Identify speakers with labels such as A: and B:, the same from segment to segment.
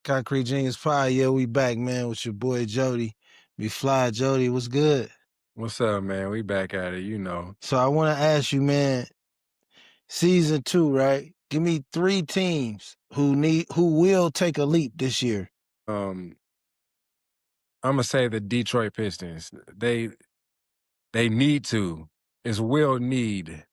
A: Concrete Genius Pie, yeah, we back, man, with your boy Jody. Be fly, Jody. What's good?
B: What's up, man? We back at it.
A: So I want to ask you, man, season 2, right? Give me 3 teams who will take a leap this year.
B: Um, I'm gonna say the Detroit Pistons. They need to. It's will need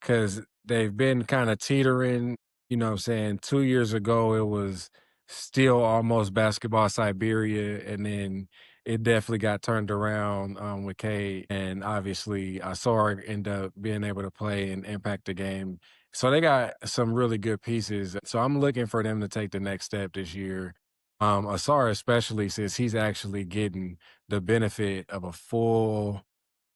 B: because they've been kind of teetering. You know what I'm saying? 2 years ago, it was still almost basketball Siberia, and then it definitely got turned around with K. And obviously, I saw her end up being able to play and impact the game. So they got some really good pieces. So I'm looking for them to take the next step this year. Asar, especially since he's actually getting the benefit of a full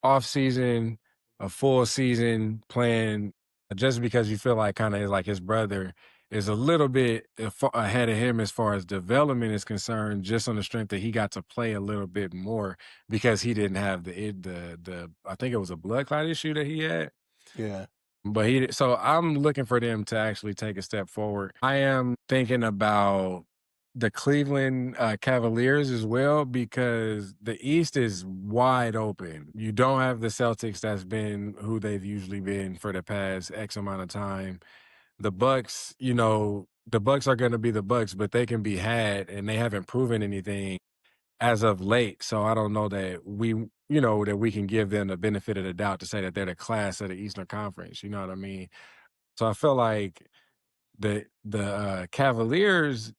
B: off season, a full season playing just because you feel like kind of like his brother is a little bit ahead of him as far as development is concerned, just on the strength that he got to play a little bit more because he didn't have the I think it was a blood clot issue that he had.
A: Yeah.
B: But so I'm looking for them to actually take a step forward. I am thinking about the Cleveland Cavaliers as well because the East is wide open. You don't have the Celtics that's been who they've usually been for the past X amount of time. The Bucks, the Bucks are going to be the Bucks, but they can be had and they haven't proven anything as of late. So I don't know that that we can give them the benefit of the doubt to say that they're the class of the Eastern Conference. You know what I mean? So I feel like the Cavaliers,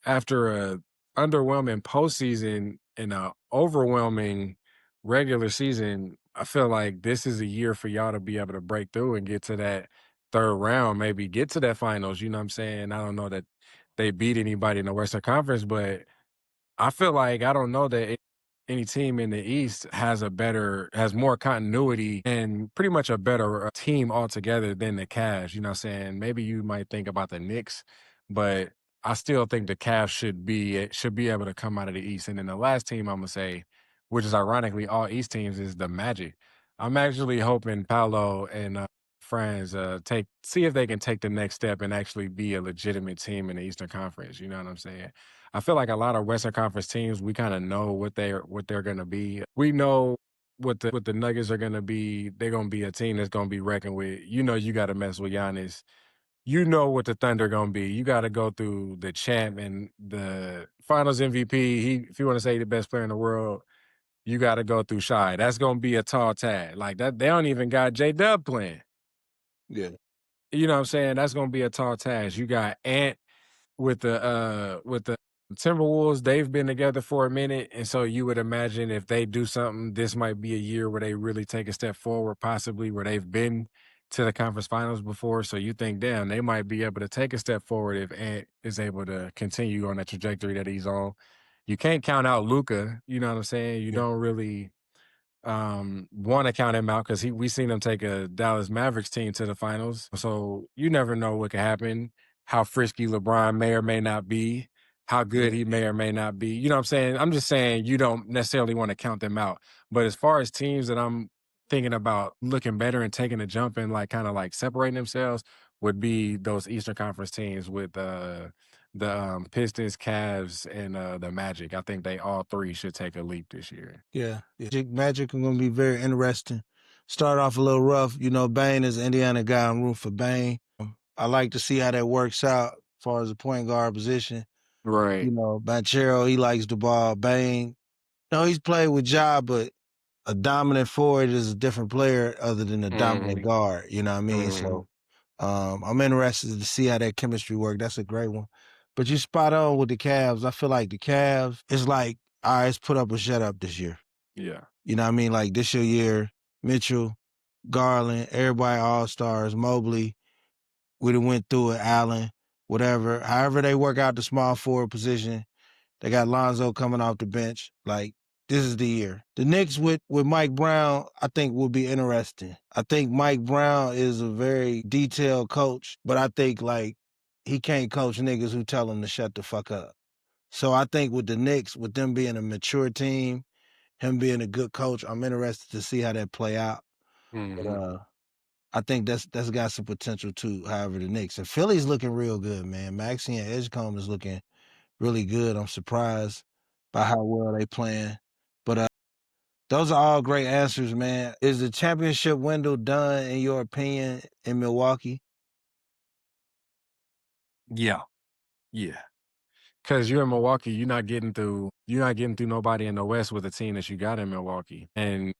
B: after a underwhelming postseason and a overwhelming regular season, I feel like this is a year for y'all to be able to break through and get to that third round, maybe get to that finals. You know what I'm saying? I don't know that they beat anybody in the Western Conference, but I feel like I don't know that any team in the East has more continuity and pretty much a better team altogether than the Cavs. You know what I'm saying? Maybe you might think about the Knicks, but I still think the Cavs should be able to come out of the East. And then the last team I'm gonna say, which is ironically all East teams, is the Magic. I'm actually hoping Paolo and friends see if they can take the next step and actually be a legitimate team in the Eastern Conference. You know what I'm saying? I feel like a lot of Western Conference teams, we kind of know what they're gonna be. We know what the Nuggets are gonna be. They're gonna be a team that's gonna be reckoned with. You know, you got to mess with Giannis. You know what the Thunder gonna be. You got to go through the champ and the Finals MVP. If you want to say the best player in the world, you got to go through Shy. That's gonna be a tall tag. Like that, they don't even got J Dub playing.
A: Yeah.
B: You know what I'm saying? That's gonna be a tall task. You got Ant with the Timberwolves, they've been together for a minute, and so you would imagine if they do something, this might be a year where they really take a step forward, possibly where they've been to the conference finals before. So you think, damn, they might be able to take a step forward if Ant is able to continue on that trajectory that he's on. You can't count out Luca. You know what I'm saying? You
A: Yeah.
B: don't really want to count him out because we seen him take a Dallas Mavericks team to the finals. So you never know what could happen, how frisky LeBron may or may not be, how good
A: Yeah.
B: he may or may not be. You know what I'm saying? I'm just saying you don't necessarily want to count them out. But as far as teams that I'm thinking about looking better and taking a jump and like kind of like separating themselves would be those Eastern Conference teams with the Pistons, Cavs, and the Magic. I think they all three should take a leap this year.
A: Yeah. Magic are gonna be very interesting. Start off a little rough. You know, Bane is an Indiana guy. I'm rooting for Bane. I like to see how that works out as far as the point guard position. You
B: Right.
A: know, Banchero, he likes the ball. Bane, no, he's played with Ja, but a dominant forward is a different player other than a dominant
B: Mhm,
A: guard. You know what I mean?
B: mhm.
A: So I'm interested to see how that chemistry work. That's a great one. But you spot on with the Cavs. I feel like the Cavs is like, all right, let's put up or shut up this year.
B: Yeah.
A: You know what I mean? Like this your year, Mitchell, Garland, everybody all stars, Mobley. We done went through it, Allen, whatever. However they work out the small forward position, they got Lonzo coming off the bench. Like, this is the year. The Knicks with Mike Brown, I think will be interesting. I think Mike Brown is a very detailed coach, but I think like he can't coach niggas who tell him to shut the fuck up. So I think with the Knicks, with them being a mature team, him being a good coach, I'm interested to see how that play out. But
B: Mhm.
A: I think that's got some potential too. However, the Knicks and Philly's looking real good, man. Maxey and Edgecombe is looking really good. I'm surprised by how well they playing. But those are all great answers, man. Is the championship window done in your opinion in Milwaukee?
B: Yeah, yeah. Because you're in Milwaukee, you're not getting through nobody in the West with the team that you got in Milwaukee. And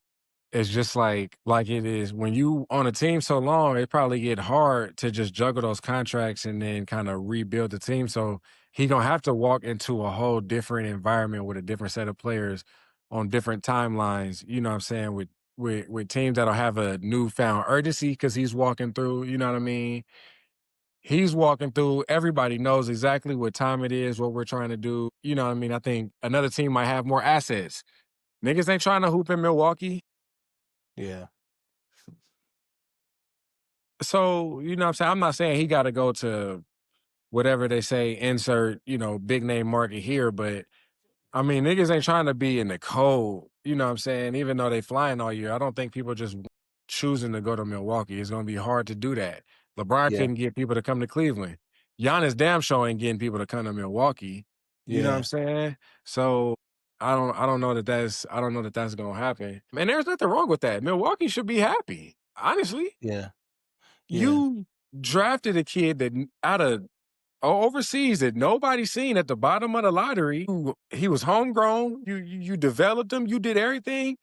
B: it's just like it is when you on a team so long, it probably get hard to just juggle those contracts and then kind of rebuild the team. So he gonna have to walk into a whole different environment with a different set of players on different timelines. You know what I'm saying? With teams that'll have a newfound urgency because he's walking through. You know what I mean? He's walking through. Everybody knows exactly what time it is, what we're trying to do. You know what I mean? I think another team might have more assets. Niggas ain't trying to hoop in Milwaukee.
A: Yeah.
B: So, you know what I'm saying? I'm not saying he got to go to whatever they say, insert, big name market here, but I mean, niggas ain't trying to be in the cold, you know what I'm saying? Even though they flying all year, I don't think people just choosing to go to Milwaukee. It's going to be hard to do that. LeBron
A: Yeah.
B: couldn't get people to come to Cleveland. Giannis damn sure ain't getting people to come to Milwaukee. You know what I'm
A: Yeah.
B: saying? So I don't know that that's going to happen. And there's nothing wrong with that. Milwaukee should be happy. Honestly,
A: Yeah. Yeah.
B: you drafted a kid that out of overseas that nobody's seen at the bottom of the lottery. He was homegrown. You developed him. You did everything.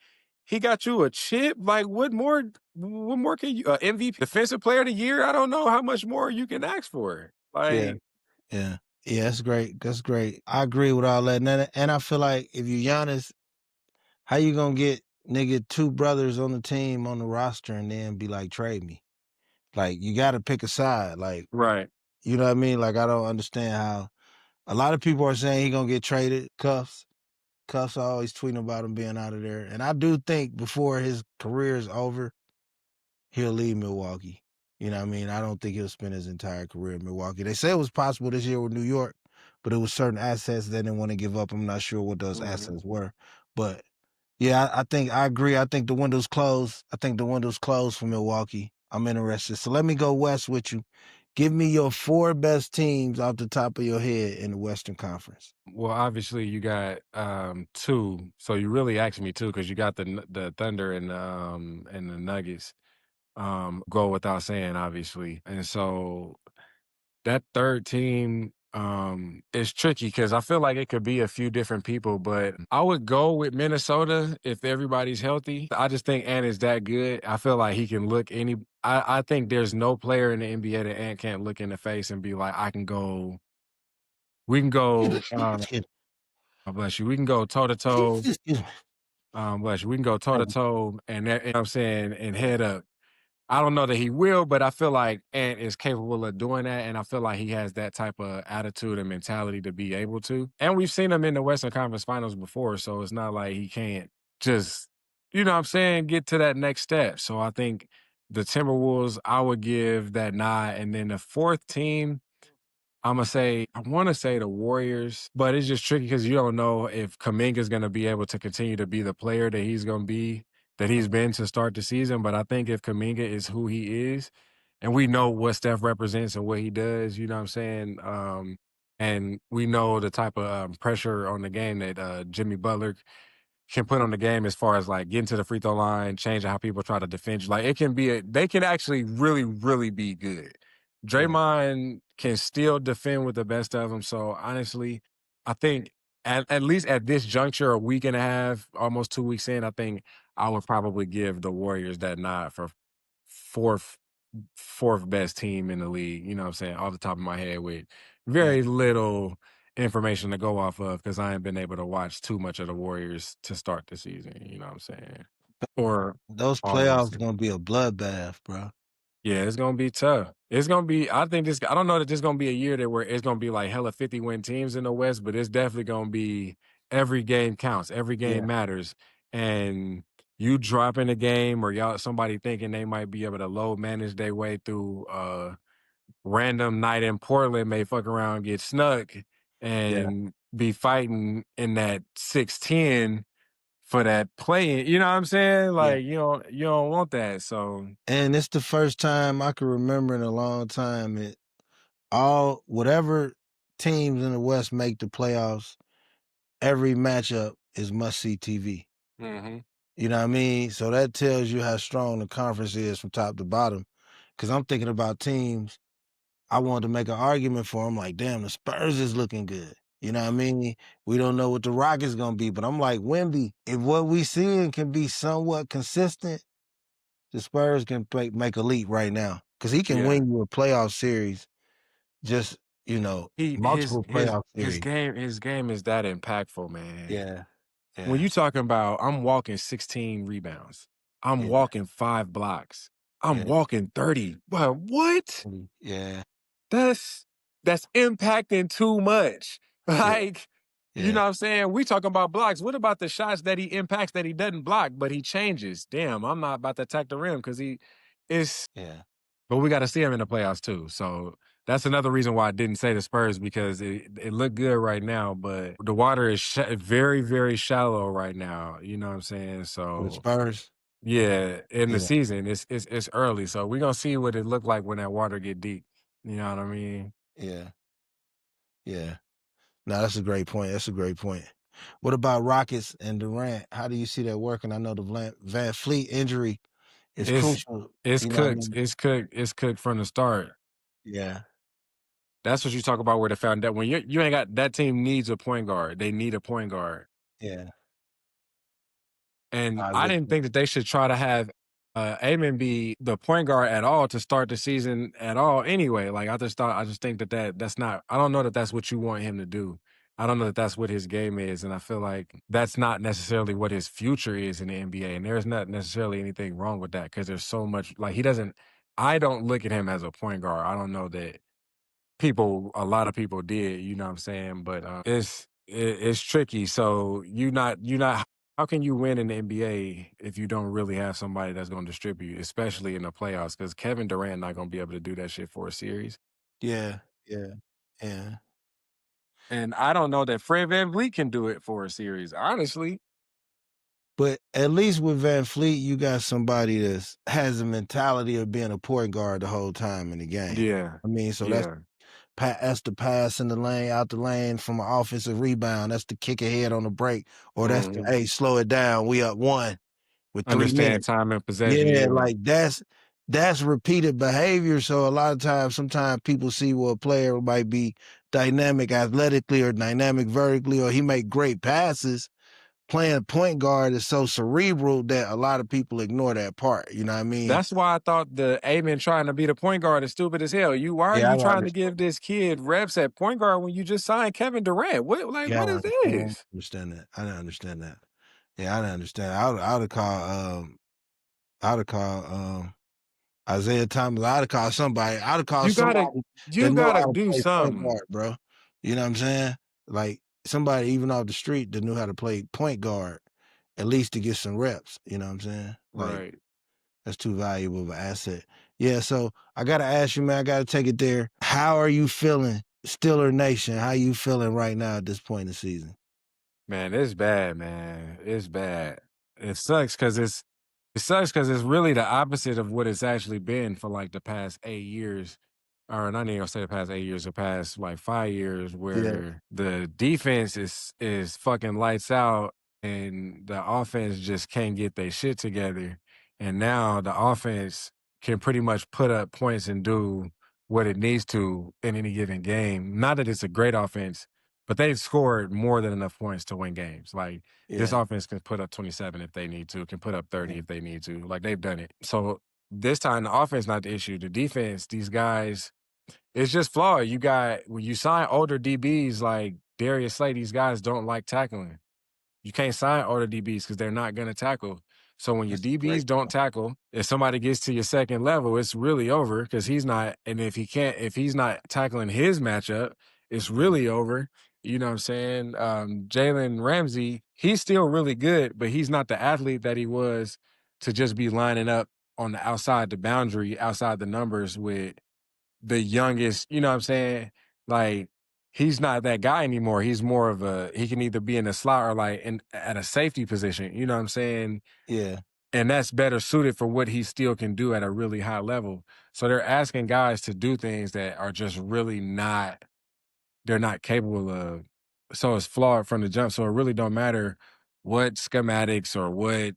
B: He got you a chip. Like what more? What more can you? MVP, Defensive Player of the Year. I don't know how much more you can ask for.
A: Yeah.
B: Like
A: Yeah. Yeah, that's great. That's great. I agree with all that. And I feel like if you Giannis, how you gonna get nigga two brothers on the team on the roster and then be like, trade me? Like you gotta pick a side. Like,
B: right.
A: you know what I mean? Like I don't understand how a lot of people are saying he gonna get traded. Cuffs. Cuffs are always tweeting about him being out of there. And I do think before his career is over, he'll leave Milwaukee. You know what I mean? I don't think he'll spend his entire career in Milwaukee. They say it was possible this year with New York, but it was certain assets they didn't want to give up. I'm not sure what those
B: Mhm.
A: assets were. But yeah, I think I agree. I think the window's closed. I think the window's closed for Milwaukee. I'm interested. So let me go west with you. Give me your four best teams off the top of your head in the Western Conference.
B: Well, obviously you got two. So you really asked me two because you got the Thunder and the Nuggets. Go without saying, obviously. And so that third team is tricky because I feel like it could be a few different people, but I would go with Minnesota if everybody's healthy. I just think Ant is that good. I feel like he can look I think there's no player in the NBA that Ant can't look in the face and be like, we can go,
A: Excuse
B: bless you, we can go toe to toe.
A: Excuse me.
B: Bless you, we can go toe to
A: Thank you.
B: toe and that, you know what I'm saying, and head up. I don't know that he will, but I feel like Ant is capable of doing that, and I feel like he has that type of attitude and mentality to be able to. And we've seen him in the Western Conference Finals before, so it's not like he can't just, you know what I'm saying, get to that next step. So I think the Timberwolves, I would give that nod. And then the fourth team, I wanna say the Warriors, but it's just tricky because you don't know if Kuminga's gonna be able to continue to be the player that he's gonna be, that he's been to start the season. But I think if Kuminga is who he is, and we know what Steph represents and what he does, you know what I'm saying? And we know the type of pressure on the game that Jimmy Butler can put on the game as far as like getting to the free throw line, changing how people try to defend you. Like they can actually really, really be good.
A: Yeah.
B: Draymond can still defend with the best of them. So honestly, I think at least at this juncture, a week and a half, almost 2 weeks in, I think I would probably give the Warriors that nod for fourth fourth best team in the league, you know what I'm saying, off the top of my head with
A: Yeah.
B: very little information to go off of because I ain't been able to watch too much of the Warriors to start the season, you know what I'm saying? Or
A: Those
B: all of the
A: playoffs
B: season.
A: gonna be a bloodbath, bro.
B: Yeah, it's gonna be tough. It's gonna be I don't know that this gonna be a year that where it's gonna be like hella 50-win teams in the West, but it's definitely gonna be every game counts, every
A: Yeah.
B: game matters. And you dropping a game or y'all somebody thinking they might be able to load manage their way through random night in Portland may fuck around and get snuck
A: Yeah.
B: and be fighting in that 6-10 for that play. You know what I'm saying?
A: Yeah.
B: Like you don't want that. So
A: And it's the first time I can remember in a long time all whatever teams in the West make the playoffs, every matchup is must-see TV.
B: Mhm.
A: You know what I mean? So that tells you how strong the conference is from top to bottom. Because I'm thinking about teams, I wanted to make an argument for them, like, damn, the Spurs is looking good. You know what I mean? We don't know what the Rockets gonna be, but I'm like, Wemby, if what we seeing can be somewhat consistent, the Spurs can make a leap right now. Because he can
B: Yeah.
A: win you a playoff series, just,
B: He
A: multiple playoff series.
B: his game is that impactful, man.
A: Yeah.
B: When
A: Yeah.
B: you talking about, "I'm walking 16 rebounds. I'm
A: Yeah.
B: walking 5 blocks. I'm
A: Yeah.
B: walking 30." Well, what?
A: Yeah.
B: That's that's impacting too much.
A: Yeah.
B: Like, you know
A: Yeah.
B: what I'm saying? We talking about blocks. What about the shots that he impacts that he doesn't block, but he changes? Damn, I'm not about to attack the rim because he is.
A: Yeah.
B: But we got to see him in the playoffs too. So that's another reason why I didn't say the Spurs because it looked good right now, but the water is very, very shallow right now. You know what I'm saying?
A: For the
B: So
A: Spurs?
B: yeah, in the
A: Yeah.
B: season, it's early. So we're gonna see what it looked like when that water get deep. You know what I mean?
A: Yeah. Yeah. No, that's a great point. That's a great point. What about Rockets and Durant? How do you see that working? I know the Van Fleet injury is
B: It's
A: crucial.
B: it's
A: You know what I
B: cooked.
A: mean?
B: It's cooked from the start.
A: Yeah.
B: That's what you talk about where the found that when you ain't got that team needs a point guard. They need a point guard.
A: Yeah.
B: And
A: I
B: I
A: agree.
B: didn't think that they should try to have Amen be the point guard at all to start the season at all anyway. Like I just think that's not I don't know that that's what you want him to do. I don't know that that's what his game is, and I feel like that's not necessarily what his future is in the NBA. And there's not necessarily anything wrong with that because there's so much like he doesn't. I don't look at him as a point guard. I don't know that a lot of people did, you know what I'm saying? But it's tricky. So you not how can you win in the NBA if you don't really have somebody that's going to distribute, especially in the playoffs? Because Kevin Durant not going to be able to do that shit for a series.
A: Yeah. Yeah. Yeah.
B: And I don't know that Fred VanVleet can do it for a series, honestly.
A: But at least with Van Fleet, you got somebody that has the mentality of being a point guard the whole time in the game.
B: Yeah.
A: I mean, so
B: Yeah.
A: that's the pass in the lane, out the lane from an offensive rebound. That's the kick ahead on the break, or that's the
B: Mhm.
A: hey, slow it down. We up one with 3
B: Understand
A: minutes.
B: time and possession.
A: Yeah,
B: Yeah.
A: like that's repeated behavior. So a lot of times, sometimes people see a player might be dynamic athletically or dynamic vertically, or he make great passes. Playing point guard is so cerebral that a lot of people ignore that part. You know what I mean?
B: That's why I thought the Amen trying to be the point guard is stupid as hell. Why are
A: Yeah, I
B: you
A: don't
B: trying to
A: understand.
B: give this kid reps at point guard when you just signed Kevin Durant?
A: Yeah,
B: What is
A: I don't
B: this?
A: understand that. I don't understand that. Yeah, I don't understand. I would have called I'd have called Isaiah Thomas. I'd have called somebody. I'd have called
B: You gotta
A: somebody that
B: you
A: know
B: gotta
A: how to
B: do
A: play point
B: something.
A: guard, bro. You know what I'm saying? Like somebody even off the street that knew how to play point guard, at least to get some reps. You know what I'm saying? Like
B: Right.
A: that's too valuable of an asset. Yeah, so I gotta ask you, man, I gotta take it there. How are you feeling? Stiller Nation, how you feeling right now at this point in the season?
B: Man, it's bad, man. It's bad. It sucks because it's really the opposite of what it's actually been for like the past 8 years. Or not even gonna say the past 8 years, the past like 5 years,
A: Yeah,
B: where the defense is fucking lights out and the offense just can't get their shit together. And now the offense can pretty much put up points and do what it needs to in any given game. Not that it's a great offense, but they've scored more than enough points to win games. Like this
A: yeah,
B: offense can put up 27 if they need to, can put up
A: yeah,
B: 30 if they need to. Like they've done it. So this time the offense not the issue. The defense, these guys, it's just flawed. You got when you sign older DBs like Darius Slay, these guys don't like tackling. You can't sign older DBs because they're not going to tackle. So when your
A: that's a great
B: DBs don't
A: point.
B: tackle, if somebody gets to your second level, it's really over because he's not. And if he's not tackling his matchup, it's
A: Yeah,
B: really over. You know what I'm saying? Jalen Ramsey, he's still really good, but he's not the athlete that he was to just be lining up on the outside the boundary, outside the numbers with the youngest, you know what I'm saying? Like, he's not that guy anymore. He's more of he can either be in the slot or like at a safety position, you know what I'm saying?
A: yeah,
B: And that's better suited for what he still can do at a really high level. So they're asking guys to do things that are just really not they're not capable of. So it's flawed from the jump. So it really don't matter what schematics or what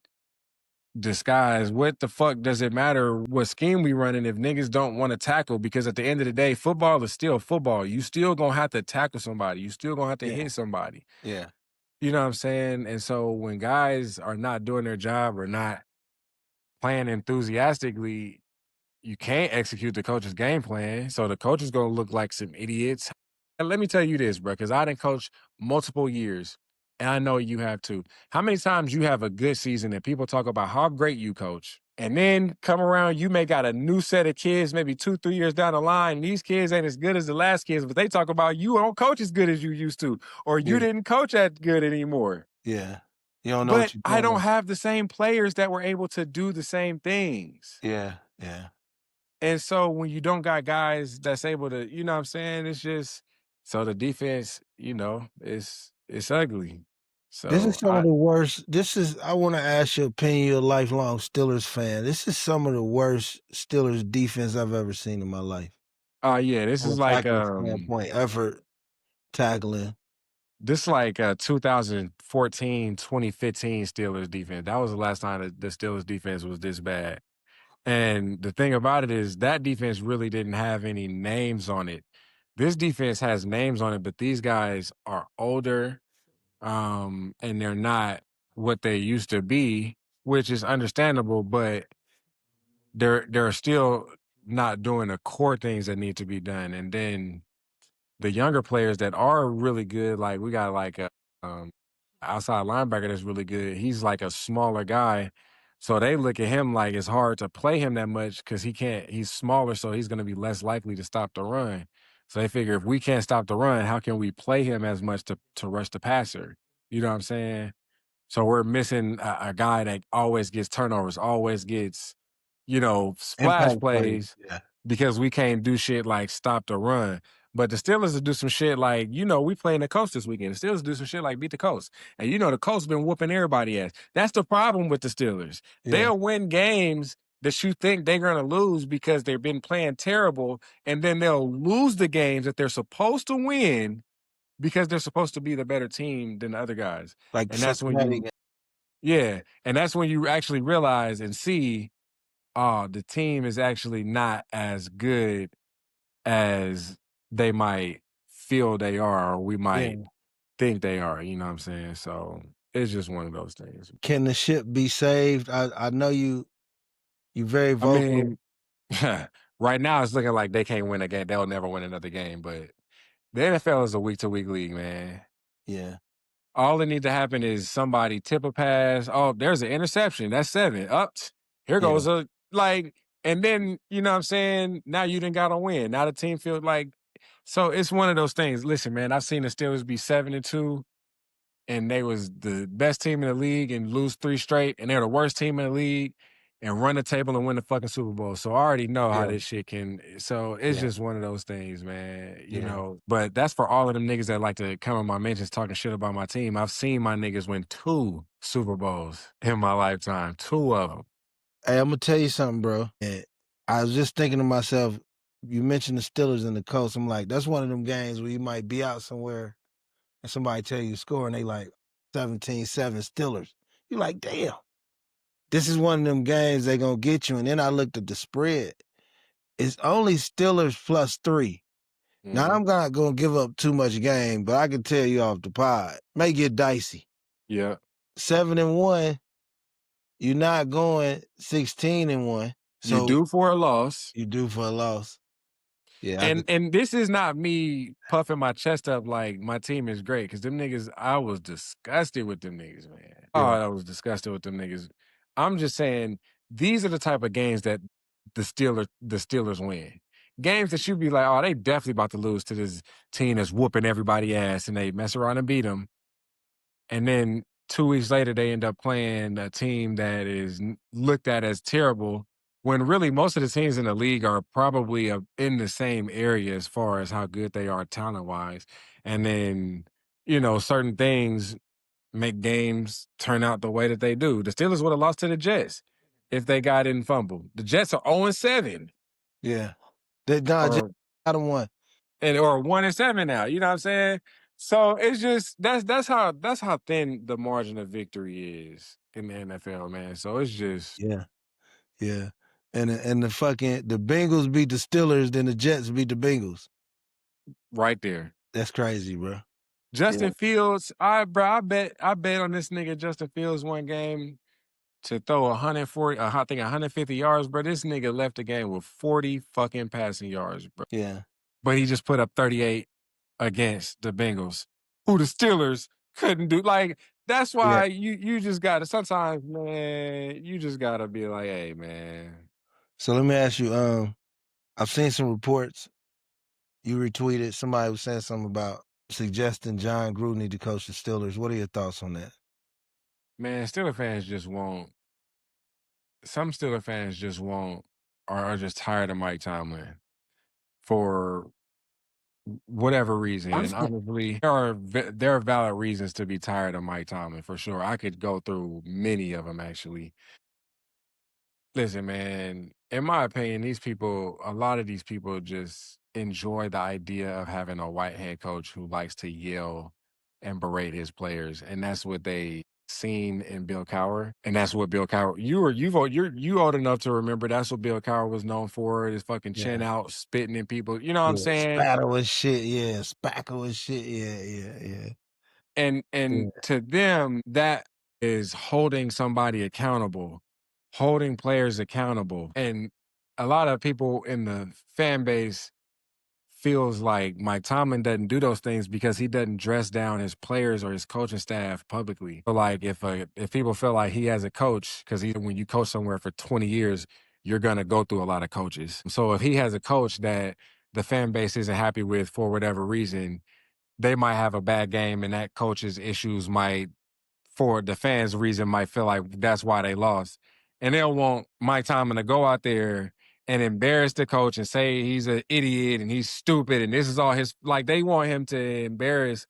B: disguise. What the fuck does it matter what scheme we running if niggas don't want to tackle? Because at the end of the day, football is still football. You still gonna have to tackle somebody. You still gonna have to
A: Yeah,
B: hit somebody.
A: yeah,
B: You know what I'm saying? And so when guys are not doing their job or not playing enthusiastically, you can't execute the coach's game plan. So the coach is gonna look like some idiots. And let me tell you this, bro, because I didn't coach multiple years, and I know you have too. How many times you have a good season and people talk about how great you coach, and then come around, you may got a new set of kids, maybe 2, 3 years down the line. And these kids ain't as good as the last kids, but they talk about you don't coach as good as you used to, or you
A: yeah,
B: didn't coach that good anymore.
A: yeah. You don't know
B: But
A: what you're
B: I don't
A: doing.
B: have the same players that were able to do the same things.
A: Yeah, yeah.
B: And so when you don't got guys that's able to, you know what I'm saying? It's just so the defense, it's ugly.
A: This is
B: So
A: some of the worst. This is, I want to ask your opinion. You're a lifelong Steelers fan. This is some of the worst Steelers defense I've ever seen in my life.
B: yeah,
A: From a tackling standpoint, effort, tackling,
B: this like 2014, 2015 Steelers defense. That was the last time that the Steelers defense was this bad. And the thing about it is that defense really didn't have any names on it. This defense has names on it, but these guys are older. And they're not what they used to be, which is understandable, but they're still not doing the core things that need to be done. And then the younger players that are really good, like we got like a outside linebacker that's really good. He's like a smaller guy. So they look at him like it's hard to play him that much because he's smaller, so he's gonna be less likely to stop the run. So they figure if we can't stop the run, how can we play him as much to rush the passer? You know what I'm saying? So we're missing a guy that always gets turnovers, always gets, splash
A: impact plays.
B: plays
A: Yeah,
B: because we can't do shit like stop the run. But the Steelers will do some shit like, we playing the Colts this weekend. The Steelers do some shit like beat the Colts. And the Colts been whooping everybody ass. That's the problem with the Steelers.
A: yeah.
B: They'll win games that you think they're gonna lose because they've been playing terrible, and then they'll lose the games that they're supposed to win because they're supposed to be the better team than the other guys.
A: Like the
B: And that's when
A: Cincinnati
B: you
A: game.
B: yeah, and that's when you actually realize and see, oh, the team is actually not as good as they might feel they are, or we might
A: Yeah.
B: think they are, you know what I'm saying? So it's just one of those things.
A: Can the ship be saved? I know you very
B: I
A: vocal.
B: mean, right now it's looking like they can't win a game. They'll never win another game, but the NFL is a week to week league, man.
A: Yeah,
B: All that needs to happen is somebody tip a pass. Oh, there's an interception. That's 7. Up. Here
A: yeah,
B: goes and then, you know what I'm saying? Now you didn't got to win. Now the team feels like, so it's one of those things. Listen, man, I've seen the Steelers be 7-2 and they was the best team in the league and lose 3 straight, and they're the worst team in the league and run the table and win the fucking Super Bowl. So I already know how
A: yeah,
B: this shit can. So it's
A: yeah,
B: just one of those things, man.
A: yeah.
B: But that's for all of them niggas that like to come in my mentions talking shit about my team. I've seen my niggas win 2 Super Bowls in my lifetime, 2 of them.
A: Hey, I'm gonna tell you something, bro. I was just thinking to myself, you mentioned the Steelers and the Colts. I'm like, that's one of them games where you might be out somewhere and somebody tell you the score and they like 17-7 Steelers. You're like, damn, this is one of them games they gonna get you. And then I looked at the spread. It's only Steelers +3. Now
B: Mhm.
A: I'm not gonna give up too much game, but I can tell you off the pod, may get dicey.
B: Yeah.
A: 7-1, you're not going 16-1.
B: You
A: So
B: do for a loss.
A: you do for a loss. Yeah, I could.
B: And this is not me puffing my chest up like my team is great, because them niggas, I was disgusted with them niggas, man. Oh,
A: Yeah,
B: I was disgusted with them niggas. I'm just saying these are the type of games that the Steelers win. Games that you be like, oh, they definitely about to lose to this team that's whooping everybody ass, and they mess around and beat them. And then 2 weeks later, they end up playing a team that is looked at as terrible when really most of the teams in the league are probably in the same area as far as how good they are talent wise. And then, certain things make games turn out the way that they do. The Steelers would have lost to the Jets if they got in fumble. The Jets are 0-7.
A: yeah. They nah, just
B: Or
A: got 'em one.
B: and or 1-7 now. You know what I'm saying? So it's just that's how thin the margin of victory is in the NFL, man. So it's just
A: Yeah, yeah. And the fucking the Bengals beat the Steelers, then the Jets beat the Bengals.
B: right there.
A: That's crazy, bro. Yeah,
B: Justin Fields, I bet on this nigga Justin Fields one game to throw 140, I think 150 yards, bro. This nigga left the game with 40 fucking passing yards, bro.
A: yeah,
B: But he just put up 38 against the Bengals, who the Steelers couldn't do. Like, that's
A: yeah.
B: why you just gotta sometimes, man, you just gotta be like, hey, man.
A: So let me ask you, I've seen some reports. You retweeted somebody was saying something about suggesting John Gruden need to coach the Steelers. What are your thoughts on that?
B: Man, Steeler fans just won't. Some Steeler fans just won't, are just tired of Mike Tomlin for whatever reason. And honestly, there are valid reasons to be tired of Mike Tomlin for sure. I could go through many of them actually. Listen, man, in my opinion, a lot of these people just enjoy the idea of having a white head coach who likes to yell and berate his players. And that's what they seen in Bill Cowher. And that's what Bill Cowher, you old enough to remember that's what Bill Cowher was known for, his fucking chin
A: Yeah.
B: out, spitting in people. You know what I'm
A: Yeah,
B: saying?
A: spattle and shit, yeah, spackle and shit, yeah, yeah, yeah.
B: And
A: Yeah,
B: to them, that is holding somebody accountable, holding players accountable. And a lot of people in the fan base feels like Mike Tomlin doesn't do those things because he doesn't dress down his players or his coaching staff publicly. So like if people feel like he has a coach, because when you coach somewhere for 20 years, you're gonna go through a lot of coaches. So if he has a coach that the fan base isn't happy with for whatever reason, they might have a bad game and that coach's issues might, for the fans' reason, might feel like that's why they lost. And they'll want Mike Tomlin to go out there and embarrass the coach and say he's an idiot and he's stupid and this is all his, like they want him to embarrass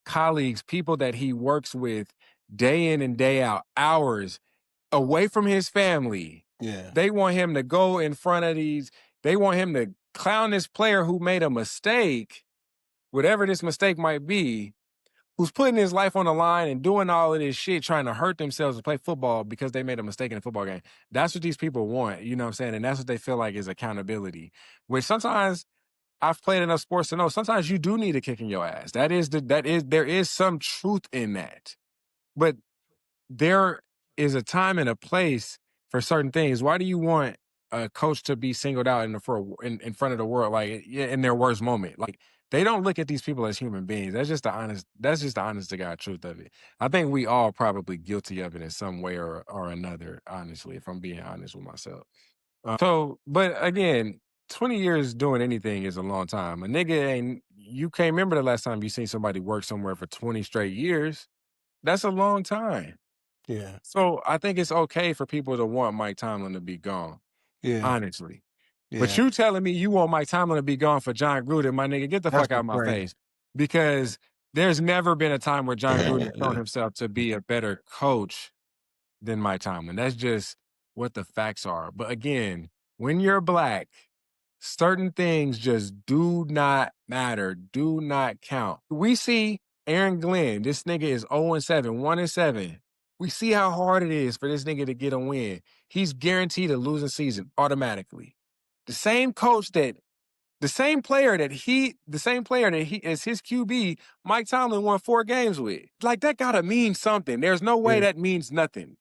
B: colleagues, people that he works with day in and day out, hours away from his family.
A: yeah,
B: They want him to go in front of they want him to clown this player who made a mistake, whatever this mistake might be, who's putting his life on the line and doing all of this shit, trying to hurt themselves to play football because they made a mistake in a football game. That's what these people want, you know what I'm saying? And that's what they feel like is accountability. Which sometimes I've played enough sports to know sometimes you do need a kick in your ass. There is some truth in that. But there is a time and a place for certain things. Why do you want a coach to be singled out in front of the world, like in their worst moment? Like they don't look at these people as human beings. That's just the honest to God truth of it. I think we all probably guilty of it in some way or another, honestly, if I'm being honest with myself. But again, 20 years doing anything is a long time. A nigga you can't remember the last time you seen somebody work somewhere for 20 straight years. That's a long time.
A: yeah,
B: So I think it's okay for people to want Mike Tomlin to be gone,
A: yeah,
B: honestly. But
A: yeah.
B: you telling me you want Mike Tomlin to be gone for John Gruden, my nigga, get the
A: That's
B: fuck out of
A: what's
B: my
A: crazy.
B: face. Because there's never been a time where John Gruden has shown himself to be a better coach than Mike Tomlin. That's just what the facts are. But again, when you're black, certain things just do not matter, do not count. We see Aaron Glenn, this nigga is 0-7, 1-7. We see how hard it is for this nigga to get a win. He's guaranteed a losing season automatically. The same coach that the same player that he is his QB, Mike Tomlin won 4 games with. Like that gotta mean something. There's no way
A: Yeah,
B: that means nothing.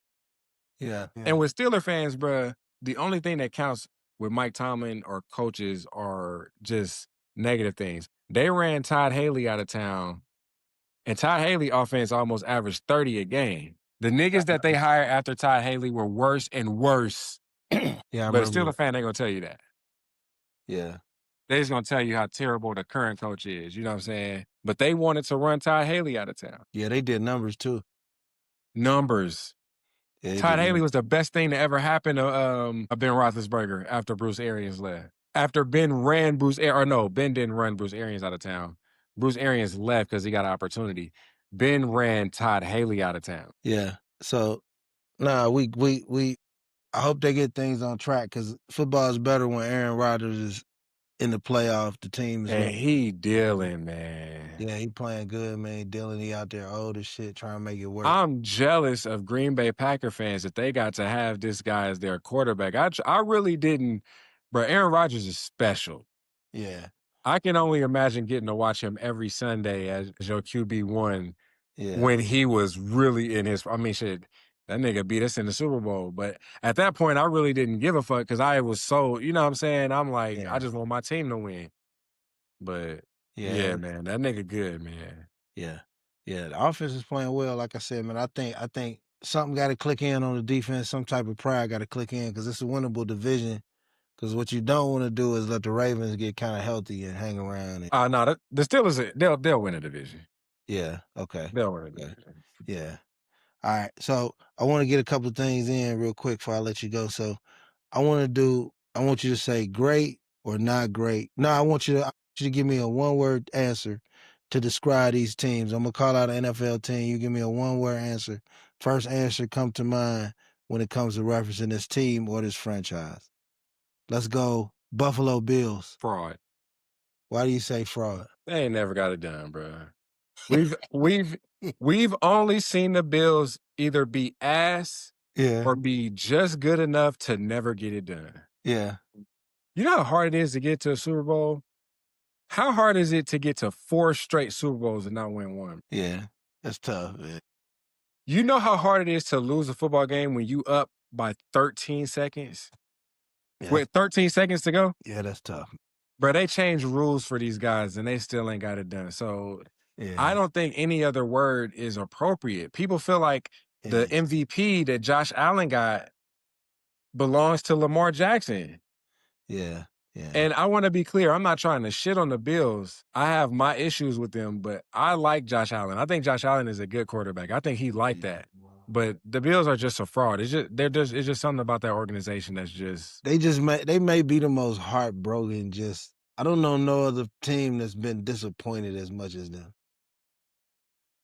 A: yeah,
B: And
A: yeah,
B: with Steeler fans, bruh, the only thing that counts with Mike Tomlin or coaches are just negative things. They ran Todd Haley out of town, and Todd Haley offense almost averaged 30 a game. The niggas that they hired after Todd Haley were worse and worse.
A: yeah. I
B: But a
A: remember
B: Steeler
A: that.
B: fan ain't gonna tell you that.
A: Yeah,
B: They just gonna tell you how terrible the current coach is. You know what I'm saying? But they wanted to run Todd Haley out of town.
A: yeah. They did numbers too.
B: Numbers.
A: Yeah, they
B: Todd
A: did
B: Haley
A: numbers.
B: was the best thing to ever happen to Ben Roethlisberger after Bruce Arians left. After Ben ran or no, Ben didn't run Bruce Arians out of town. Bruce Arians left because he got an opportunity. Ben ran Todd Haley out of town.
A: Yeah. So, nah, we. I hope they get things on track because football is better when Aaron Rodgers in the playoff. The team is
B: And
A: going.
B: he dealing, man.
A: Yeah, he playing good, man. Dylan, he out there old as shit, trying to make it work.
B: I'm jealous of Green Bay Packer fans that they got to have this guy as their quarterback. I really didn't, bro. Aaron Rodgers is special.
A: Yeah,
B: I can only imagine getting to watch him every Sunday as your QB1
A: yeah,
B: when he was really in his. I mean, shit, that nigga beat us in the Super Bowl. But at that point, I really didn't give a fuck because I was so, you know what I'm saying? I'm like, I
A: yeah,
B: just want my team to win. But
A: yeah,
B: yeah, man, that nigga good, man.
A: yeah, yeah. The offense is playing well. Like I said, man, I think something got to click in on the defense. Some type of pride got to click in because it's a winnable division. Because what you don't want to do is let the Ravens get kind of healthy and hang around. And,
B: No, the Steelers, they'll win a division.
A: yeah. Okay.
B: They'll win a
A: Okay.
B: division.
A: Yeah. All right. So I want to get a couple of things in real quick before I let you go. So I want you to say great or not great. No, I want you to give me a one word answer to describe these teams. I'm going to call out an NFL team. You give me a one word answer. First answer come to mind when it comes to referencing this team or this franchise. Let's go Buffalo Bills.
B: Fraud.
A: Why do you say fraud?
B: They ain't never got it done, bro. We've only seen the Bills either be ass
A: Yeah.
B: or be just good enough to never get it done.
A: Yeah.
B: You know how hard it is to get to a Super Bowl? How hard is it to get to 4 straight Super Bowls and not win one?
A: Yeah. That's tough, man.
B: You know how hard it is to lose a football game when you up by 13 seconds?
A: Yeah.
B: With 13 seconds to go?
A: Yeah, that's tough.
B: Bro, they changed rules for these guys and they still ain't got it done. So
A: Yeah.
B: I don't think any other word is appropriate. People feel like the
A: Yeah.
B: MVP that Josh Allen got belongs to Lamar Jackson.
A: Yeah. Yeah.
B: And I want to be clear, I'm not trying to shit on the Bills. I have my issues with them, but I like Josh Allen. I think Josh Allen is a good quarterback. I think he like that. But the Bills are just a fraud. It's just something about that organization that's just
A: They may be the most heartbroken. Just I don't know no other team that's been disappointed as much as them.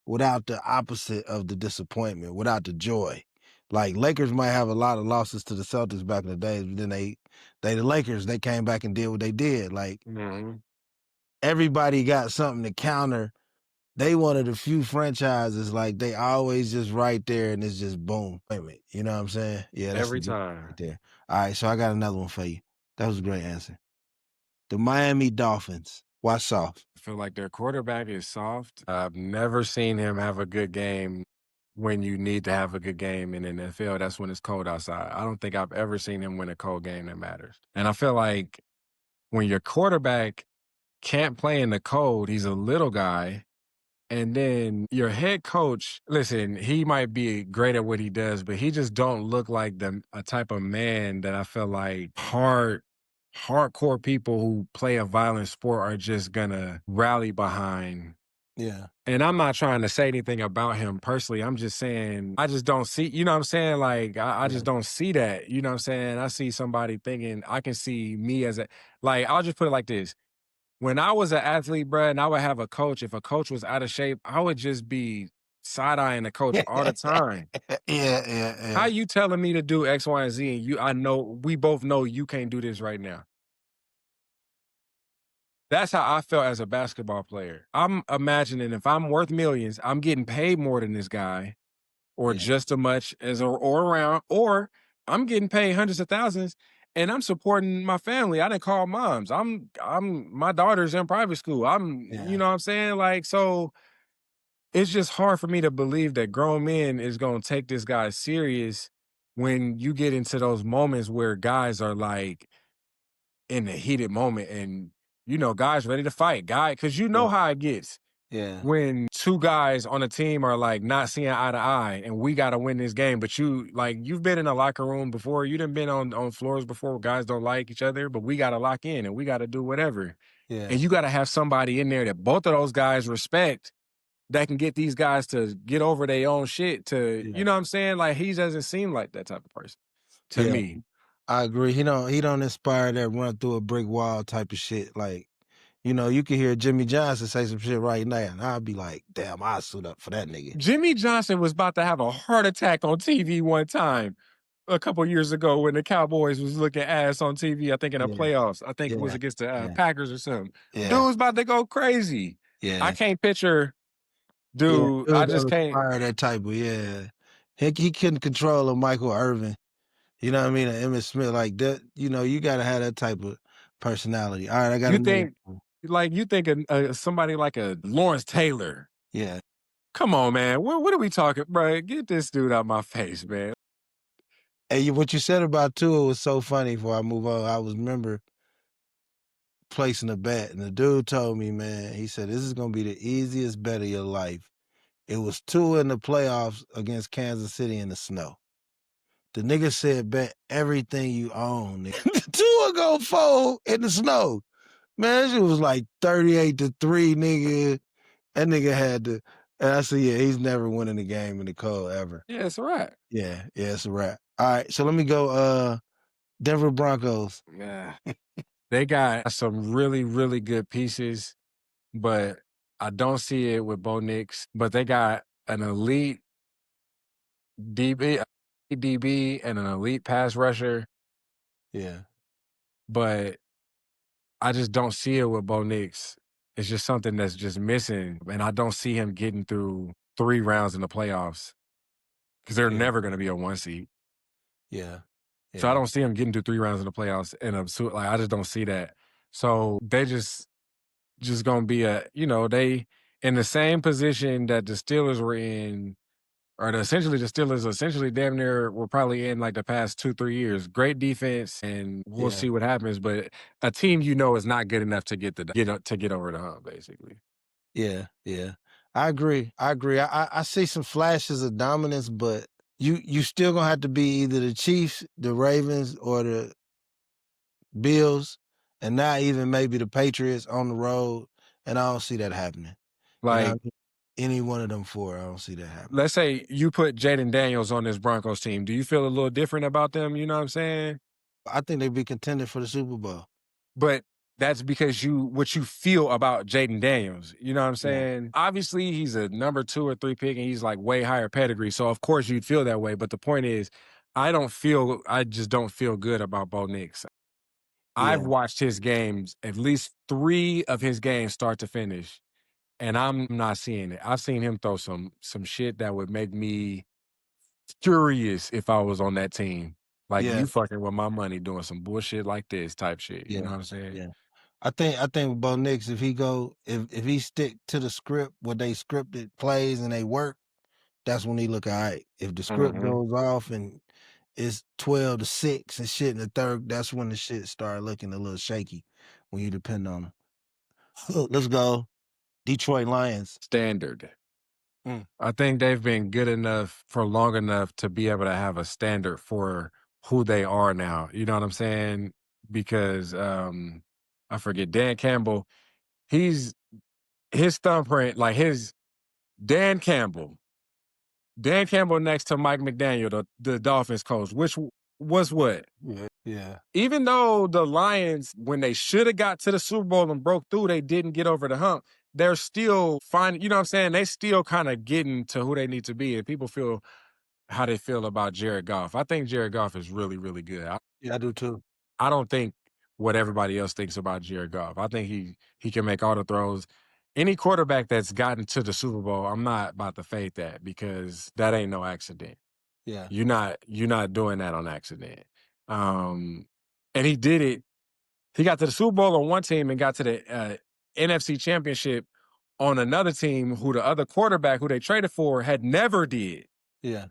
A: Without the opposite of the disappointment, without the joy. Like Lakers might have a lot of losses to the Celtics back in the days, but then they the Lakers, they came back and did what they did. Like everybody got something to counter. They one of the few franchises, like they always just right there and it's just boom. You know what I'm saying? Yeah, that's
B: every
A: the
B: time.
A: right there. All right, so I got another one for you. That was a great answer. The Miami Dolphins. Why soft?
B: I feel like their quarterback is soft. I've never seen him have a good game when you need to have a good game in the NFL. That's when it's cold outside. I don't think I've ever seen him win a cold game that matters. And I feel like when your quarterback can't play in the cold, he's a little guy. And then your head coach, listen, he might be great at what he does, but he just don't look like a type of man that I feel like hardcore people who play a violent sport are just gonna rally behind.
A: Yeah.
B: And I'm not trying to say anything about him personally. I'm just saying I just don't see, you know what I'm saying? Like I just don't see that. You know what I'm saying? I see somebody thinking I can see me as I'll just put it like this. When I was an athlete, bruh, and I would have a coach, if a coach was out of shape, I would just be side-eyeing the coach all the time.
A: Yeah.
B: How you telling me to do X, Y, and Z, and I know we both know you can't do this right now. That's how I felt as a basketball player. I'm imagining if I'm worth millions, I'm getting paid more than this guy, or
A: Yeah.
B: just as much as or around, or I'm getting paid hundreds of thousands and I'm supporting my family. I didn't call moms. I'm my daughter's in private school.
A: Yeah.
B: You know what I'm saying? Like, so it's just hard for me to believe that grown men is gonna take this guy serious when you get into those moments where guys are like in a heated moment and guys ready to fight. Cause you know
A: Yeah.
B: how it gets
A: Yeah.
B: when 2 guys on a team are like not seeing eye to eye and we gotta win this game. But you've been in a locker room before, you done been on floors before where guys don't like each other, but we gotta lock in and we gotta do whatever.
A: Yeah.
B: And you gotta have somebody in there that both of those guys respect that can get these guys to get over their own shit you
A: Yeah.
B: know what I'm saying? Like he doesn't seem like that type of person to
A: Yeah.
B: me.
A: I agree. He don't inspire that run through a brick wall type of shit. Like, you can hear Jimmy Johnson say some shit right now, and I'll be like, damn, I'll suit up for that nigga.
B: Jimmy Johnson was about to have a heart attack on TV one time. a couple years ago when the Cowboys was looking ass on TV, I think in the
A: Yeah,
B: playoffs. I think it was
A: yeah,
B: against the
A: yeah,
B: Packers or something. Dude
A: yeah,
B: was about to go crazy. I
A: yeah,
B: can't picture
A: yeah.
B: dude. I
A: Dude
B: just
A: don't
B: can't.
A: inspire that type of yeah. He couldn't control a Michael Irvin. You know what I mean? An Emmitt Smith like that. You know, you gotta have that type of personality. All right, I got
B: You
A: another
B: think
A: one.
B: like you think somebody like a Lawrence Taylor.
A: Yeah.
B: Come on, man. What are we talking, bro? Get this dude out my face, man.
A: Hey, what you said about Tua was so funny. Before I move on, I was remember placing a bet, and the dude told me, man, he said this is gonna be the easiest bet of your life. It was Tua in the playoffs against Kansas City in the snow. The nigga said, bet everything you own. Nigga. Tua go fold in the snow. Man, that shit was like 38-3, nigga. That nigga had to. And I said, yeah, he's never winning a game in the cold ever.
B: Yeah, it's all right.
A: Yeah, yeah, it's a wrap. All right, so let me go. Denver Broncos.
B: Yeah. They got some really, really good pieces, but I don't see it with Bo Nix. But they got an elite DB, DB, and an elite pass rusher.
A: Yeah,
B: But I just don't see it with Bo Nix. It's just something that's just missing, and I don't see him getting through 3 rounds in the playoffs because they're
A: yeah,
B: never gonna be a 1 seed.
A: yeah,
B: So I
A: yeah,
B: don't see him getting through 3 rounds in the playoffs, and like, I just don't see that. So they just gonna be they in the same position that the Steelers were in, or the Steelers essentially damn near were probably in like the past 2, 3 years. Great defense, and we'll
A: yeah,
B: see what happens. But a team is not good enough to get over the hump, basically.
A: yeah, yeah. I agree. I agree. I see some flashes of dominance, but you still gonna have to be either the Chiefs, the Ravens, or the Bills, and not even maybe the Patriots on the road. And I don't see that happening. You know what
B: Like,
A: I mean? Any one of them four, I don't see that happening.
B: let's say you put Jaden Daniels on this Broncos team. Do you feel a little different about them? You know what I'm saying?
A: I think they'd be contending for the Super Bowl.
B: But that's because what you feel about Jaden Daniels. You know what I'm
A: Yeah.
B: saying? Obviously, he's a number 2 or 3 pick, and he's like way higher pedigree. So of course you'd feel that way. But the point is, I just don't feel good about Bo Nix. I've
A: Yeah.
B: watched his games, at least 3 of his games start to finish, and I'm not seeing it. I've seen him throw some shit that would make me furious if I was on that team. Like,
A: Yeah.
B: you fucking with my money doing some bullshit like this type shit. You know
A: Yeah.
B: what I'm saying?
A: Yeah. I think with Bo Nix, if he stick to the script, what they scripted plays and they work, that's when he look all right. If the script
B: Mhm.
A: goes off and it's 12-6 and shit in the third, that's when the shit start looking a little shaky when you depend on him. Let's go. Detroit Lions.
B: Standard.
A: Mm,
B: I think they've been good enough for long enough to be able to have a standard for who they are now. You know what I'm saying? Because I forget Dan Campbell, he's his thumbprint, like his Dan Campbell. Dan Campbell next to Mike McDaniel, the Dolphins coach, which was what?
A: yeah. Yeah.
B: Even though the Lions, when they should have got to the Super Bowl and broke through, they didn't get over the hump. They're still finding, you know what I'm saying? They still kind of getting to who they need to be. And people feel how they feel about Jared Goff. I think Jared Goff is really, really good.
A: Yeah, I do too.
B: I don't think what everybody else thinks about Jared Goff. I think he can make all the throws. Any quarterback that's gotten to the Super Bowl, I'm not about to fade that because that ain't no accident.
A: Yeah.
B: You're not doing that on accident. Um, and he did it. He got to the Super Bowl on one team and got to the NFC Championship on another team who the other quarterback who they traded for had never did.
A: Yeah.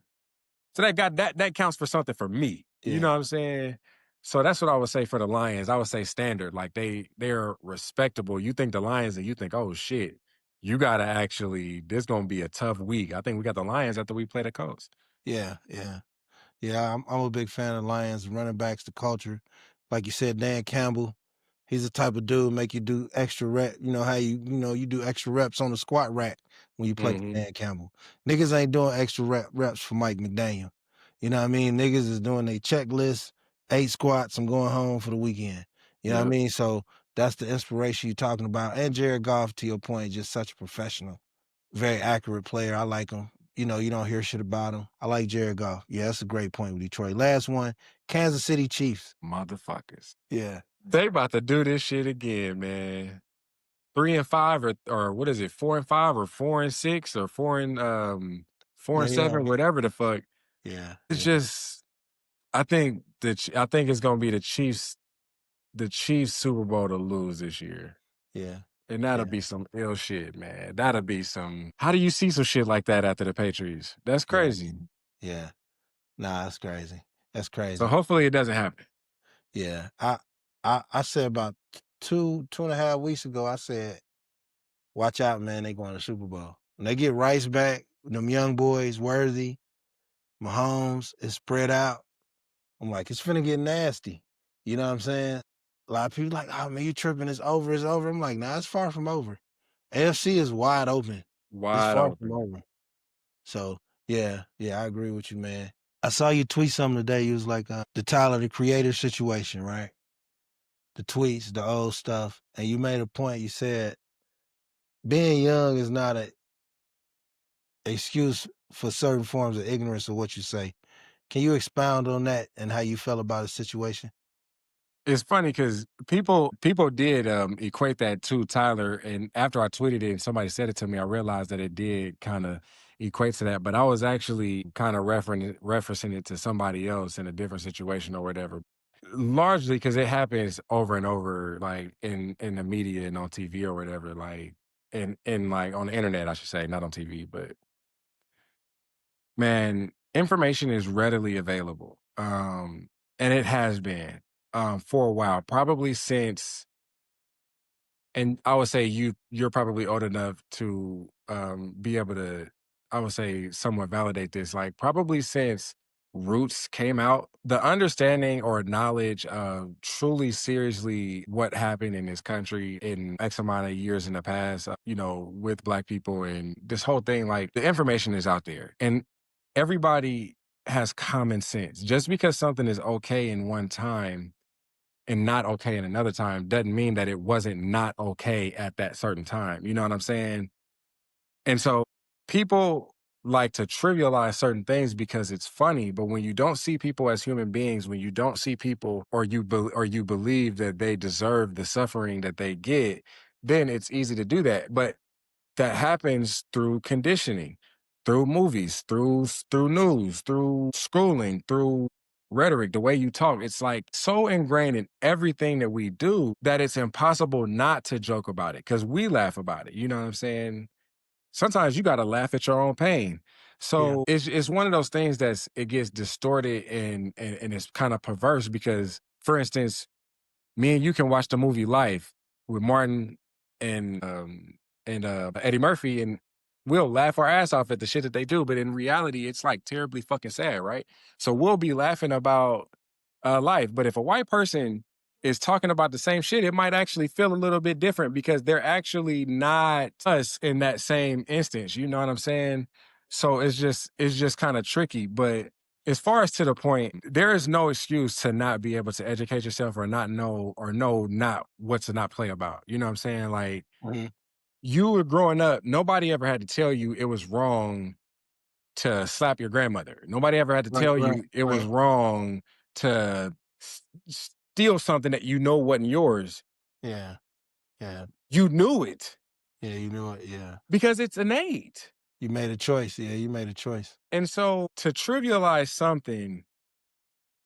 B: So that counts for something for me. You
A: Yeah.
B: know what I'm saying? So that's what I would say for the Lions. I would say standard. Like they're respectable. You think the Lions and you think, oh shit, you gotta actually, this gonna be a tough week. I think we got the Lions after we play the Colts.
A: Yeah. Yeah. Yeah, I'm a big fan of Lions running backs, the culture. Like you said, Dan Campbell, he's the type of dude make you do extra rep. You know how you do extra reps on the squat rack when you play for
B: Hmm.
A: Dan Campbell. Niggas ain't doing extra reps for Mike McDaniel. You know what I mean? Niggas is doing their checklist, 8 squats, I'm going home for the weekend. You know what I
B: Yep.
A: mean? So that's the inspiration you're talking about. And Jared Goff, to your point, just such a professional, very accurate player. I like him. you don't hear shit about him. I like Jared Goff. Yeah, that's a great point with Detroit. Last one, Kansas City Chiefs.
B: Motherfuckers.
A: Yeah.
B: They about to do this shit again, man. 3-5 or what is it? 4-5 or 4-6 or 4-7,
A: Yeah.
B: whatever the fuck.
A: Yeah.
B: It's
A: Yeah.
B: just I think it's gonna be the Chiefs Super Bowl to lose this year.
A: Yeah.
B: And that'll
A: Yeah.
B: be some ill shit, man. That'll be some how do you see some shit like that after the Patriots? That's
A: Yeah.
B: crazy.
A: Yeah. Nah, that's crazy. That's
B: So
A: crazy.
B: hopefully it doesn't happen.
A: Yeah. I said about 2.5 weeks ago, I said, watch out, man, they going to the Super Bowl. When they get Rice back, them young boys, Worthy, Mahomes, is spread out. I'm like, it's finna get nasty. You know what I'm saying? A lot of people like, oh man, you tripping, it's over, it's over. I'm like, nah, it's far from over. AFC is wide open. It's
B: Wide
A: far from
B: open.
A: over. So yeah, I agree with you, man. I saw you tweet something today. You was like, the Tyler, the Creator situation, right? The tweets, the old stuff. And you made a point. You said, being young is not a excuse for certain forms of ignorance or what you say. Can you expound on that and how you felt about the situation?
B: It's funny because people did equate that to Tyler, and after I tweeted it and somebody said it to me, I realized that it did kind of equate to that. But I was actually kind of referencing it to somebody else in a different situation or whatever. Largely because it happens over and over, like in the media and on TV or whatever, like in like on the internet, I should say, not on TV, but man, information is readily available. And it has been for a while, probably since, and I would say you're probably old enough to be able to, I would say, somewhat validate this. Like probably since Roots came out, the understanding or knowledge of truly seriously what happened in this country in X amount of years in the past, with Black people and this whole thing, like the information is out there, and everybody has common sense. Just because something is okay in one time and not okay in another time doesn't mean that it wasn't not okay at that certain time. You know what I'm saying? And so people like to trivialize certain things because it's funny, but when you don't see people as human beings, when you don't see people or you believe that they deserve the suffering that they get, then it's easy to do that. But that happens through conditioning, through movies, through news, through schooling, through rhetoric, the way you talk. It's like so ingrained in everything that we do that it's impossible not to joke about it because we laugh about it. You know what I'm saying? Sometimes you got to laugh at your own pain.
A: Yeah.
B: So it's one of those things it gets distorted and it's kind of perverse because, for instance, me and you can watch the movie Life with Martin and Eddie Murphy, and we'll laugh our ass off at the shit that they do. But in reality, it's like terribly fucking sad, right? So we'll be laughing about life. But if a white person is talking about the same shit, it might actually feel a little bit different because they're actually not us in that same instance. You know what I'm saying? So it's just kind of tricky. But as far as to the point, there is no excuse to not be able to educate yourself or know not what to not play about. You know what I'm saying? Like
A: Mhm.
B: you were growing up, nobody ever had to tell you it was wrong to slap your grandmother. Nobody ever had to
A: Right,
B: tell
A: right,
B: you it was
A: right.
B: wrong to steal something that you know wasn't yours.
A: Yeah, yeah,
B: You knew it
A: yeah, you knew it, yeah.
B: because it's innate.
A: You made a choice, yeah, you made a choice.
B: And so to trivialize something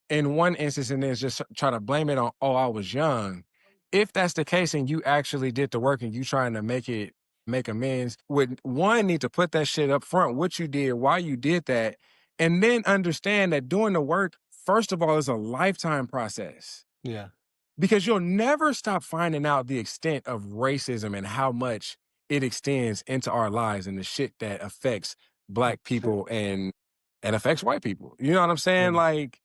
B: in one instance and then just try to blame it on, oh, I was young. If that's the case and you actually did the work and you trying to make amends, would one need to put that shit up front, what you did, why you did that, and then understand that doing the work, first of all, is a lifetime process
A: Yeah,
B: because you'll never stop finding out the extent of racism and how much it extends into our lives and the shit that affects Black
A: sure.
B: people and affects white people. You know what I'm saying?
A: Yeah,
B: Like,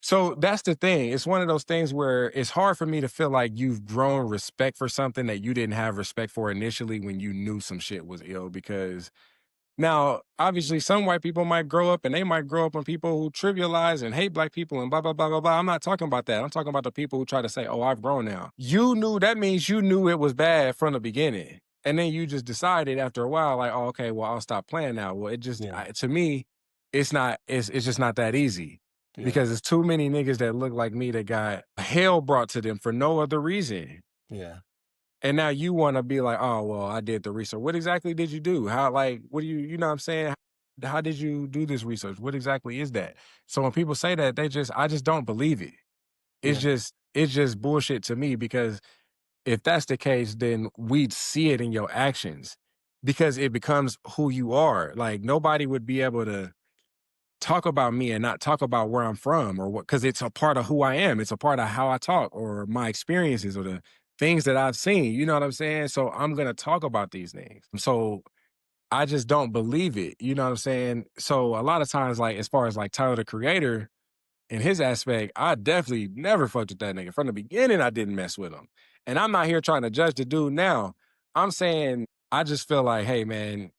B: so that's the thing. It's one of those things where it's hard for me to feel like you've grown respect for something that you didn't have respect for initially when you knew some shit was ill. Because now, obviously, some white people might grow up and they might grow up on people who trivialize and hate Black people and blah, blah, blah, blah, blah. I'm not talking about that. I'm talking about the people who try to say, oh, I've grown now. You knew, that means you knew it was bad from the beginning. and then you just decided after a while, like, oh, okay, well, I'll stop playing now. Well, it just
A: Yeah.
B: to me, it's not. It's just not that easy
A: Yeah.
B: because there's too many niggas that look like me that got hell brought to them for no other reason.
A: Yeah.
B: And now you want to be like, oh, well, I did the research. What exactly did you do? How, like, what do you know what I'm saying? How did you do this research? What exactly is that? So when people say that, I just don't believe it.
A: Yeah.
B: It's just bullshit to me because if that's the case, then we'd see it in your actions because it becomes who you are. Like nobody would be able to talk about me and not talk about where I'm from or what, because it's a part of who I am. It's a part of how I talk or my experiences or the things that I've seen. You know what I'm saying? So I'm going to talk about these things. So I just don't believe it. You know what I'm saying? So a lot of times, like, as far as like Tyler the Creator, in his aspect, I definitely never fucked with that nigga. From the beginning, I didn't mess with him. And I'm not here trying to judge the dude now. I'm saying I just feel like, hey man,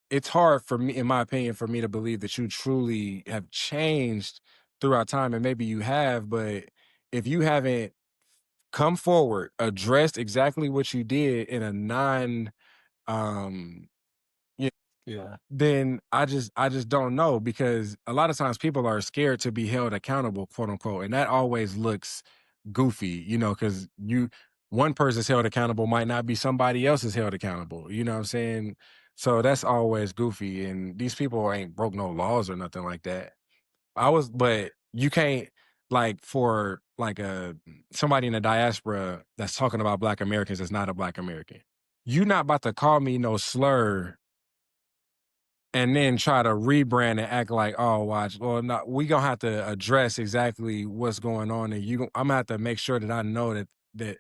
B: it's hard for me, in my opinion, for me to believe that you truly have changed throughout time. And maybe you have, but if you haven't come forward, addressed exactly what you did in a non um
A: Yeah.
B: then I just don't know because a lot of times people are scared to be held accountable, quote unquote, and that always looks goofy, you know, because you one person's held accountable might not be somebody else's held accountable. You know what I'm saying? So that's always goofy, and these people ain't broke no laws or nothing like that. But you can't like for like a somebody in the diaspora that's talking about Black Americans that's not a Black American. You not about to call me no slur and then try to rebrand and act like, oh, watch, well, no, we gonna have to address exactly what's going on, and I'm gonna have to make sure that I know that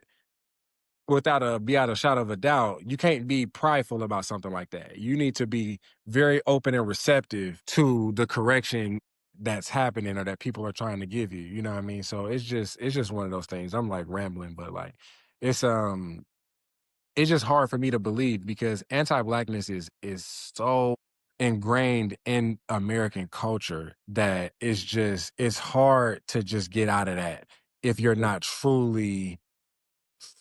B: without a beyond a shadow of a doubt, you can't be prideful about something like that. You need to be very open and receptive to the correction that's happening or that people are trying to give you. You know what I mean? So it's just one of those things. I'm like rambling, but like it's um it's just hard for me to believe because anti-blackness is so ingrained in American culture that it's hard to just get out of that if you're
A: Yeah.
B: not truly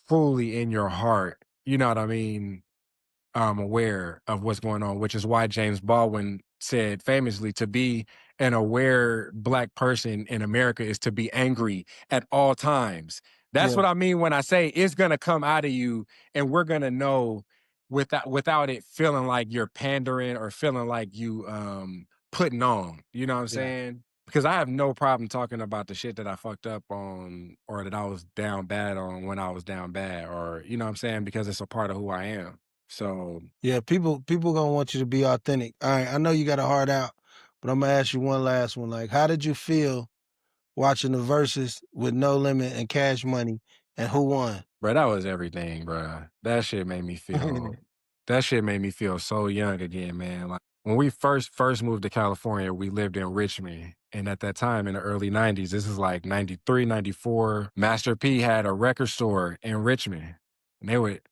B: in your heart, you know what I mean, aware of what's going on, which is why James Baldwin said famously to be an aware Black person in America is to be angry at all times. That's
A: Yeah.
B: what I mean when I say it's gonna come out of you and we're gonna know without it feeling like you're pandering or feeling like you putting on. You know what I'm
A: Yeah.
B: saying? Because I have no problem talking about the shit that I fucked up on or that I was down bad on when I was down bad or you know what I'm saying? Because it's a part of who I am. So
A: Yeah. People gonna want you to be authentic. All right. I know you got a heart out, but I'm gonna ask you one last one. Like, how did you feel watching the verses with No Limit and Cash Money, and who won?
B: bro, that was everything, bro. That shit made me feel so young again, man. Like when we first moved to California, we lived in Richmond. And at that time in the early 90s, this is like 93, 94. Master P had a record store in Richmond. And they would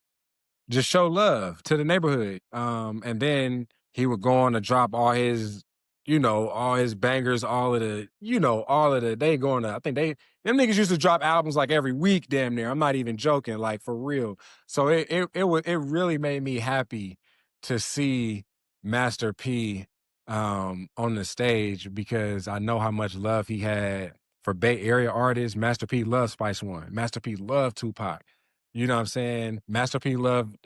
B: just show love to the neighborhood. And then he would go on to drop all his, you know, all his bangers, all of the, you know, all of the, they going to, I think them niggas used to drop albums like every week, damn near. I'm not even joking, like for real. So it really made me happy to see Master P on the stage because I know how much love he had for Bay Area artists. Master P loved Spice One. Master P loved Tupac. You know what I'm saying? Master P loved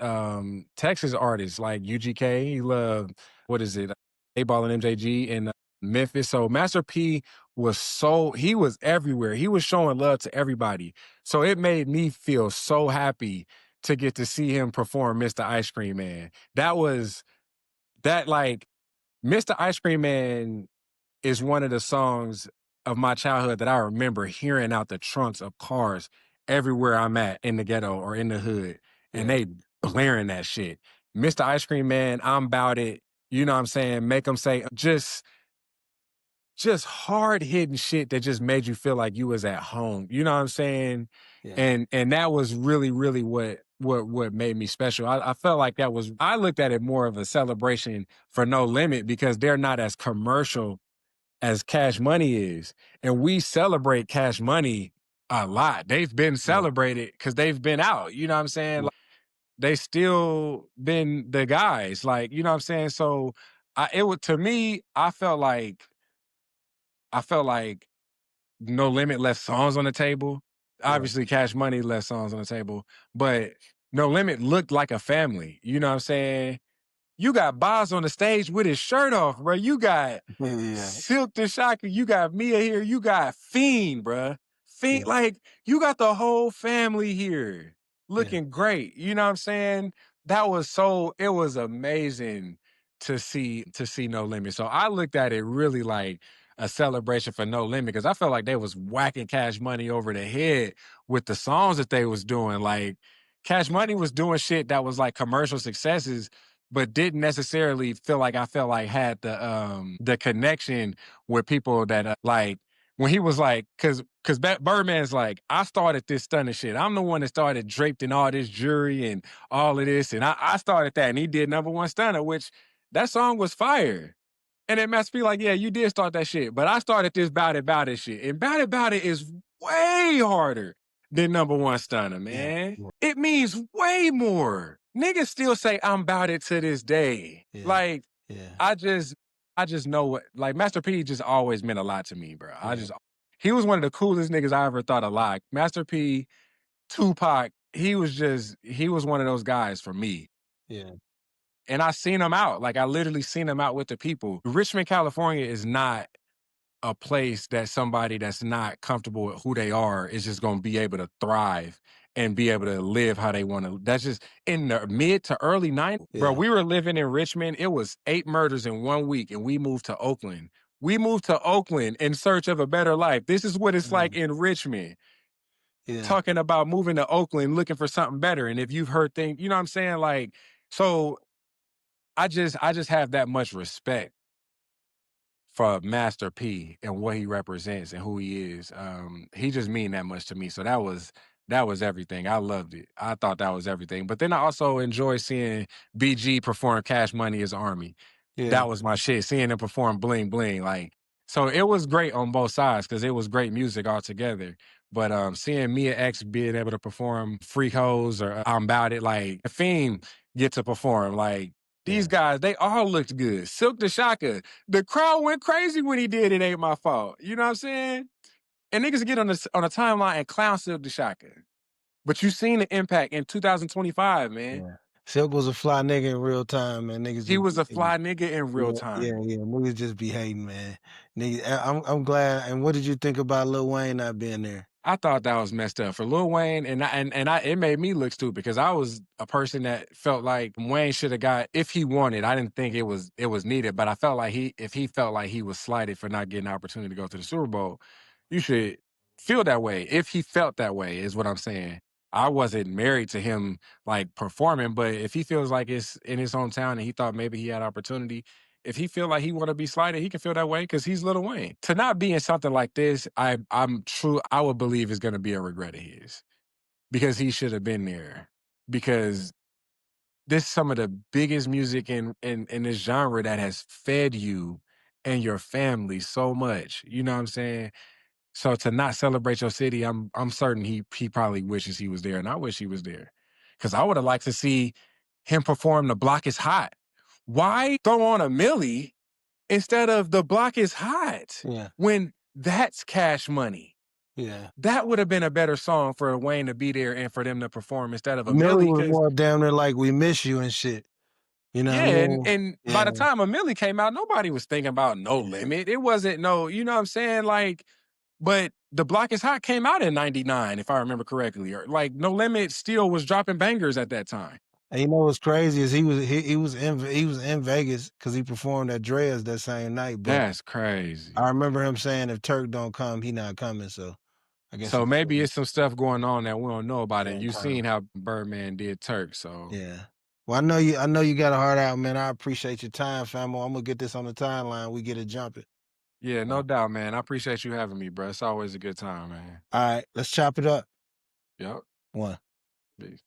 B: Texas artists like UGK. He loved what is it? A-Ball and MJG in Memphis. So Master P he was everywhere. He was showing love to everybody. So it made me feel so happy to get to see him perform Mr. Ice Cream Man. That was that like Mr. Ice Cream Man is one of the songs of my childhood that I remember hearing out the trunks of cars everywhere I'm at in the ghetto or in the hood, and
A: Yeah.
B: they blaring that shit. Mr. Ice Cream Man, I'm about it. You know what I'm saying? Make them say just hard hitting shit that just made you feel like you was at home. You know what I'm saying?
A: Yeah.
B: And that was really what made me special. I felt like I looked at it more of a celebration for No Limit because they're not as commercial as Cash Money is. And we celebrate Cash Money a lot. They've been
A: Yeah.
B: celebrated because they've been out. You know what I'm saying?
A: Yeah.
B: they still been the guys. Like, you know what I'm saying? So it would to me, I felt like No Limit left songs on the table.
A: Yeah,
B: Obviously, Cash Money left songs on the table, but No Limit looked like a family. You know what I'm saying? You got Boz on the stage with his shirt off, bro. You got
A: yeah,
B: Silk the Shocker. You got Mia here. You got Fiend, bruh.
A: yeah,
B: Fiend, like, you got the whole family here
A: yeah,
B: looking great. You know what I'm saying? It was amazing to see No Limit. So I looked at it really like a celebration for No Limit because I felt like they was whacking Cash Money over the head with the songs that they was doing. Like, Cash Money was doing shit that was like commercial successes but didn't necessarily feel like I felt like had the connection with people that like when he was like because Birdman's like I started this stunning shit. I'm the one that started draped in all this jewelry and all of this, and I started that, and he did number one stunner, which that song was fire. And it must be like, yeah, you did start that shit, but I started this bout it shit, and bout it is way harder than number one stunner,
A: yeah,
B: man.
A: yeah,
B: It means way more. Niggas still say I'm about it to this day.
A: yeah,
B: Like,
A: yeah,
B: I just I just know what like Master P just always meant a lot to me, bro.
A: yeah,
B: He was one of the coolest niggas I ever thought of live. Master P, Tupac, he was one of those guys for me.
A: yeah,
B: And I seen him out. Like I literally seen him out with the people. Richmond, California is not a place that somebody that's not comfortable with who they are is just going to be able to thrive and be able to live how they want to. That's just in the mid to early 90s. Bro,
A: yeah,
B: we were living in Richmond. It was 8 murders in 1 week, and we moved to Oakland. We moved to Oakland in search of a better life. This is what it's like
A: mm,
B: in Richmond.
A: yeah,
B: Talking about moving to Oakland, looking for something better. And if you've heard things, you know what I'm saying? Like, so I just have that much respect for Master P and what he represents and who he is. He just mean that much to me. So that was everything. I loved it. I thought that was everything. But then I also enjoy seeing BG perform Cash Money as Army.
A: yeah,
B: That was my shit. Seeing him perform Bling Bling. Like, so it was great on both sides because it was great music altogether. But seeing Mia X being able to perform Freak Hoes or I'm About It, like the Fiend get to perform. Like these
A: yeah,
B: guys, they all looked good. Silk the Shocker, the crowd went crazy when he did It Ain't My Fault. You know what I'm saying? And niggas get on the timeline and clown Silk the Shocker. But you seen the impact in 2025, man.
A: yeah. Silk was a fly nigga in real time, man. Niggas
B: He
A: just
B: was
A: be
B: a
A: hating.
B: fly nigga in real
A: Yeah, yeah,
B: time.
A: yeah. Niggas just be hating, man. Niggas, I'm glad. And what did you think about Lil Wayne not being there?
B: I thought that was messed up for Lil Wayne, it made me look stupid because I was a person that felt like Wayne should have got if he wanted. I didn't think it was needed, but I felt like if he felt like he was slighted for not getting an opportunity to go to the Super Bowl, you should feel that way. If he felt that way, is what I'm saying. I wasn't married to him like performing, but if he feels like it's in his hometown and he thought maybe he had opportunity, if he feel like he want to be slighted, he can feel that way because he's Lil Wayne. To not be in something like this, I would believe is going to be a regret of his because he should have been there. Because this is some of the biggest music in this genre that has fed you and your family so much. You know what I'm saying? So to not celebrate your city, I'm certain he probably wishes he was there, and I wish he was there because I would have liked to see him perform "The Block Is Hot." Why throw on a Millie instead of "The Block Is Hot"
A: Yeah,
B: when that's Cash Money?
A: yeah.
B: That would have been a better song for Wayne to be there and for them to perform instead of a
A: Millie
B: Millie.
A: was
B: Because
A: more damn near like we miss you and shit. You know what I
B: yeah, and
A: mean?
B: and by
A: Yeah,
B: the time a Millie came out, nobody was thinking about No
A: yeah.
B: Limit. It wasn't no, you know what I'm saying? Like, but The Block Is Hot came out in '99, if I remember correctly. Or like No Limit still was dropping bangers at that time.
A: And you know what's crazy is he was in Vegas because he performed at Dre's that same night. But
B: That's crazy.
A: I remember him saying if Turk don't come, he not coming. So I guess
B: So
A: he
B: maybe it's some stuff going on that we don't know about it.
A: yeah,
B: You
A: time.
B: seen how Birdman did Turk, so
A: Yeah. Well, I know you got a heart out, man. I appreciate your time, famo. I'm gonna get this on the timeline. We get it jumping.
B: yeah,
A: Uh,
B: no doubt, man. I appreciate you having me, bro. It's always a good time, man.
A: all right, let's chop it up.
B: Yep.
A: One.
B: Peace.